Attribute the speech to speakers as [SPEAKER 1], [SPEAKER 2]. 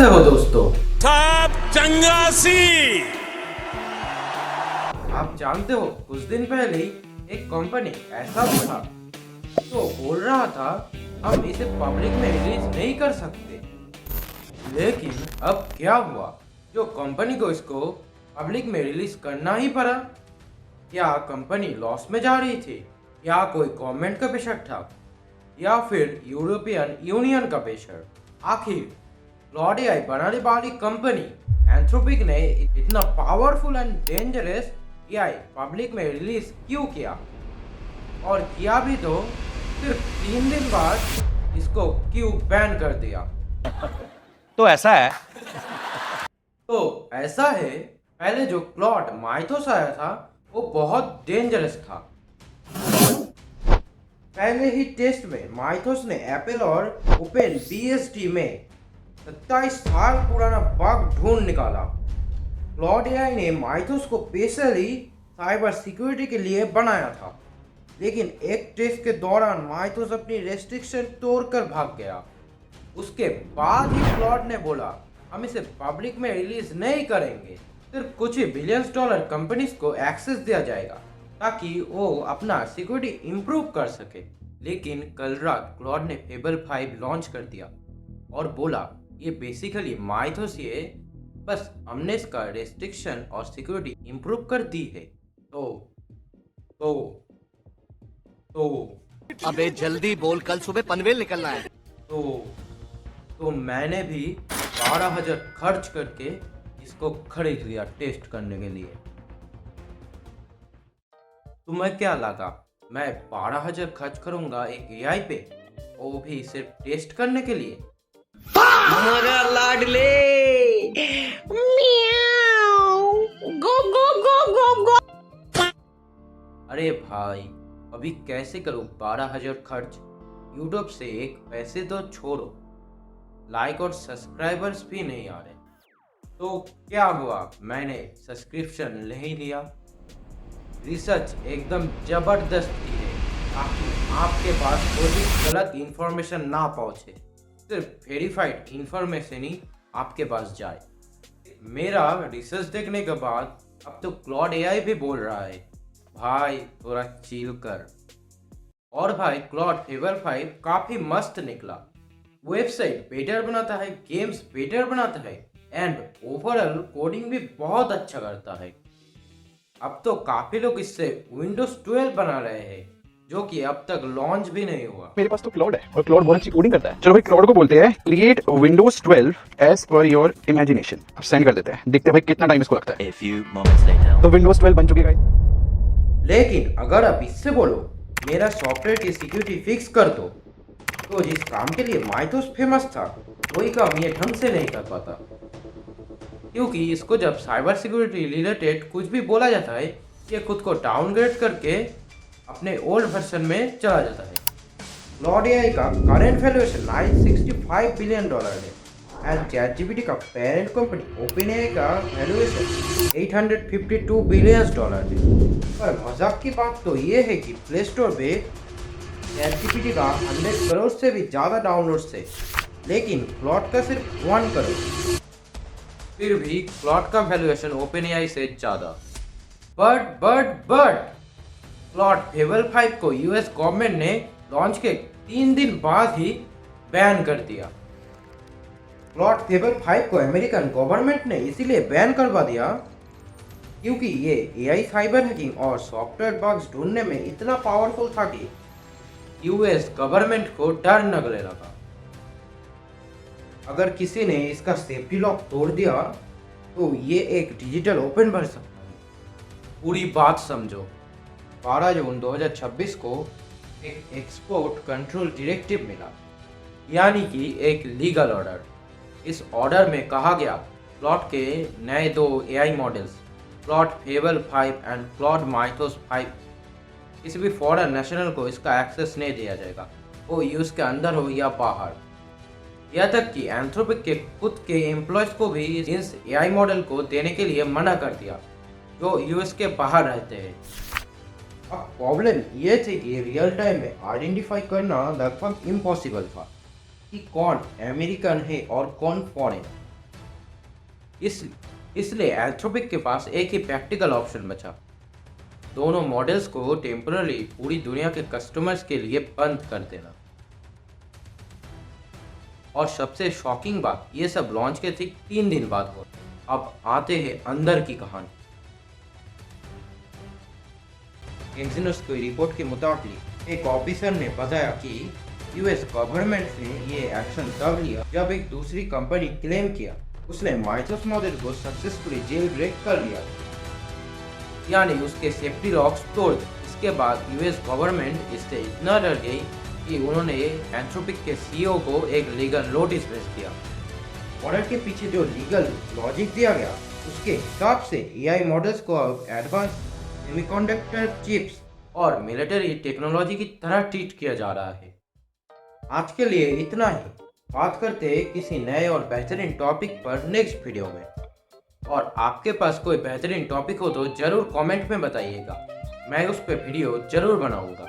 [SPEAKER 1] कैसे हो दोस्तों?
[SPEAKER 2] सब चंगासी।
[SPEAKER 1] आप जानते हो कुछ दिन पहले ही एक कंपनी ऐसा था तो बोल रहा था हम इसे पब्लिक में रिलीज नहीं कर सकते। लेकिन अब क्या हुआ, जो कंपनी को इसको पब्लिक में रिलीज करना ही पड़ा। क्या कंपनी लॉस में जा रही थी, या कोई गवर्नमेंट का प्रेशर था, या फिर यूरोपियन यूनियन का प्रेशर? आखिर क्लॉड एआई बनाने वाली कंपनी एंथ्रोपिक ने इतना powerful and dangerous AI public में रिलीज क्यों किया? और किया भी तो सिर्फ 3 दिन बाद इसको क्यों बैन कर दिया?
[SPEAKER 3] तो ऐसा है।
[SPEAKER 1] तो ऐसा है, पहले जो क्लॉड माइथोस आया था वो बहुत डेंजरस था। पहले ही टेस्ट में माइथोस ने एप्पल और ओपन बीएसडी में 27 साल पुराना बग ढूंढ निकाला। क्लॉड एआई ने माइथोस को स्पेशली साइबर सिक्योरिटी के लिए बनाया था, लेकिन एक टेस्ट के दौरान माइथोस अपनी रेस्ट्रिक्शन तोड़कर भाग गया। उसके बाद ही क्लॉड ने बोला हम इसे पब्लिक में रिलीज नहीं करेंगे, सिर्फ कुछ ही बिलियंस डॉलर कंपनीज को एक्सेस दिया जाएगा ताकि वो अपना सिक्योरिटी इंप्रूव कर सके। लेकिन कल रात क्लॉड ने फेबल 5 लॉन्च कर दिया और बोला ये बेसिकली माइथोस ही है, बस हमने इसका रेस्ट्रिक्शन और सिक्योरिटी इंप्रूव कर दी है। तो
[SPEAKER 3] अबे जल्दी बोल, कल सुबह पनवेल निकलना है।
[SPEAKER 1] तो मैंने भी 12,000 खर्च करके इसको खरीद लिया टेस्ट करने के लिए। तुम्हें क्या लगा मैं 12,000 खर्च करूंगा एक एआई पे, वो भी सिर्फ टेस्ट करने के लिए?
[SPEAKER 4] मगर लाडले म्याऊ गो गो गो गो गो।
[SPEAKER 1] अरे भाई अभी कैसे करूं 12,000 खर्च? यूट्यूब से एक पैसे तो छोड़ो, लाइक और सब्सक्राइबर्स भी नहीं आ रहे। तो क्या हुआ, मैंने सब्सक्रिप्शन नहीं लिया। रिसर्च एकदम जबरदस्त की है ताकि आपके पास कोई भी गलत इंफॉर्मेशन ना पहुंचे, सिर्फ वेरीफाइड इंफॉर्मेशन ही आपके पास जाए। मेरा रिसर्च देखने के बाद अब तो क्लॉड एआई भी बोल रहा है भाई थोड़ा चिल कर। और भाई क्लॉड फेबल 5 काफी मस्त निकला, वेबसाइट बेटर बनाता है, गेम्स बेटर बनाता है एंड ओवरऑल कोडिंग भी बहुत अच्छा करता है। अब तो काफी लोग इससे विंडोज 12 बना रहे हैं, जो कि अब तक लॉन्च भी नहीं हुआ।
[SPEAKER 5] मेरे पास तो क्लाउड है और क्लाउड बहुत अच्छी कोडिंग करता है। चलो भाई क्लाउड को बोलते हैं create Windows 12 as per your imagination. अब सेंड कर देते हैं, देखते हैं भाई कितना टाइम इसको लगता है।
[SPEAKER 3] A few moments later.
[SPEAKER 5] तो विंडोज 12 बन चुकी है गाइस।
[SPEAKER 1] लेकिन अगर आप इससे बोलो मेरा सॉफ्टवेयर की सिक्योरिटी फिक्स कर दो, तो जिस काम के लिए माइथोस फेमस था वही काम ये ढंग से नहीं कर पाता, क्योंकि इसको जब साइबर सिक्योरिटी रिलेटेड कुछ भी बोला जाता है ये खुद को डाउनग्रेड करके अपने ओल्ड वर्जन में चला जाता है। क्लॉड एआई का करंट वैल्यूएशन $965 बिलियन है एंड चैटजीपीटी का पेरेंट कंपनी ओपनएआई का वैल्यूएशन $852 बिलियन है। पर मजाक की बात तो ये है कि प्ले स्टोर पे चैटजीपीटी का 100 करोड़ से भी ज़्यादा डाउनलोड्स थे, लेकिन क्लॉड का सिर्फ 1 करोड़। फिर भी क्लॉड का वैल्यूएशन ओपनएआई से ज़्यादा। बट क्लॉड फेबल 5 को यूएस गवर्नमेंट ने लॉन्च के 3 दिन बाद ही बैन कर दिया। क्लॉड फेबल 5 को अमेरिकन गवर्नमेंट ने इसीलिए बैन करवा दिया क्योंकि ये एआई साइबर हैकिंग और सॉफ्टवेयर बग्स ढूंढने में इतना पावरफुल था कि यूएस गवर्नमेंट को डर लगने लगा। अगर किसी ने इसका सेफ्टी लॉक तोड़ दिया तो ये एक डिजिटल ओपन भर सकता है। पूरी बात समझो। 12 जून 2026 को एक एक्सपोर्ट कंट्रोल डायरेक्टिव मिला, यानी कि एक लीगल ऑर्डर। इस ऑर्डर में कहा गया क्लॉड के नए 2 AI models, Claude fable 5 and Claude Mythos 5, किसी भी फॉरेन नेशनल को इसका एक्सेस नहीं दिया जाएगा, वो यूएस के अंदर हो या बाहर। यह तक कि एंथ्रोपिक के खुद के एम्प्लॉयज को भी इस एआई मॉडल को देने के लिए मना कर दिया जो यूएस के बाहर रहते हैं। अब प्रॉब्लम ये थी कि रियल टाइम में आइडेंटिफाई करना लगभग इम्पॉसिबल था कि कौन अमेरिकन है और कौन फॉरेन। इसलिए एंथ्रोपिक के पास एक ही प्रैक्टिकल ऑप्शन बचा, दोनों मॉडल्स को टेम्पररी पूरी दुनिया के कस्टमर्स के लिए बंद कर देना। और सबसे शॉकिंग बात, ये सब लॉन्च के ठीक 3 दिन बाद हुआ। अब आते हैं अंदर की कहानी। एग्जीनोस की रिपोर्ट के मुताबिक एक ऑफिसर ने बताया कि यूएस गवर्नमेंट ने ये एक्शन तब लिया जब एक दूसरी कंपनी क्लेम किया उसने माइथोस मॉडल को सक्सेसफुली जेल ब्रेक कर लिया, यानी उसके सेफ्टी लॉक्स तोड़ दिए। इसके बाद यूएस गवर्नमेंट इससे इतना डर गई कि उन्होंने एंथ्रोपिक के सीईओ को एक लीगल नोटिस भेज दिया। ऑर्डर के पीछे जो लीगल लॉजिक दिया गया उसके हिसाब से एआई मॉडल्स को अब एडवांस सेमीकंडक्टर चिप्स और मिलिट्री टेक्नोलॉजी की तरह ट्रीट किया जा रहा है। आज के लिए इतना ही। बात करते हैं किसी नए और बेहतरीन टॉपिक पर नेक्स्ट वीडियो में। और आपके पास कोई बेहतरीन टॉपिक हो तो जरूर कमेंट में बताइएगा, मैं उस पर वीडियो जरूर बनाऊंगा।